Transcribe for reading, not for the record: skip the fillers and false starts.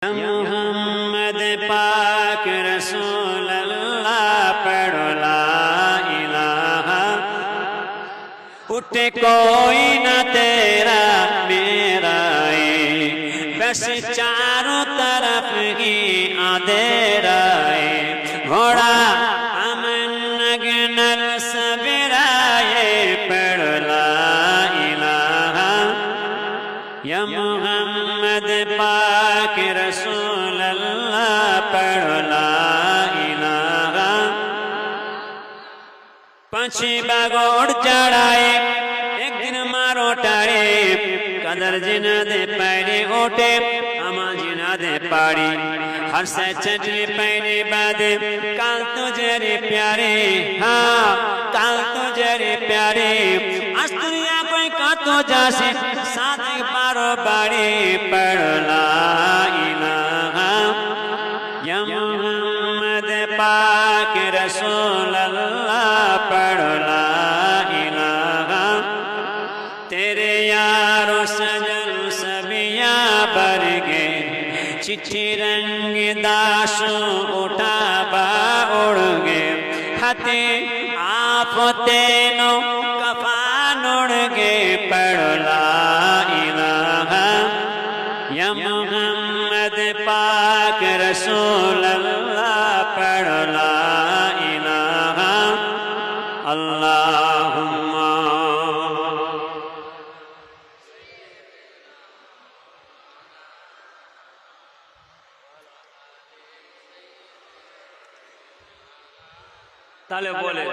محمد پاک رسول اللہ پڑھو لا الہ اٹھے کوئی نہ تیرا میرا بس چاروں طرف ہی اندھیرا گھوڑا امن نگنل سبرائے پڑھو لا الہ یا محمد پاک رسول اللہ پڑھو لا الہ پنچھی باگوڑ چڑھائے ایک دن مارو ٹاڑے قدر جنہ دے پیرے اوٹے اما جنہ دے پاڑی ہر سے چٹلی پینے بعد کال تجھے پیارے ہاں کال تجھے پیارے استریا کوئی کاتو جاسے ساتھ پارو باڑی پڑھو لا الہ یا محمد پاک رسول اللہ پڑھو لا الہ تیرے یارو سجن سبیاں بر گئے چٹھی رنگ داشو اٹھا با اڑ گئے ہتے آپ تینوں کفان اڑ گئے پڑھو لا الہ یا محمد پاک رسول اللہ پڑھو لا الہ اللہم تالے بولے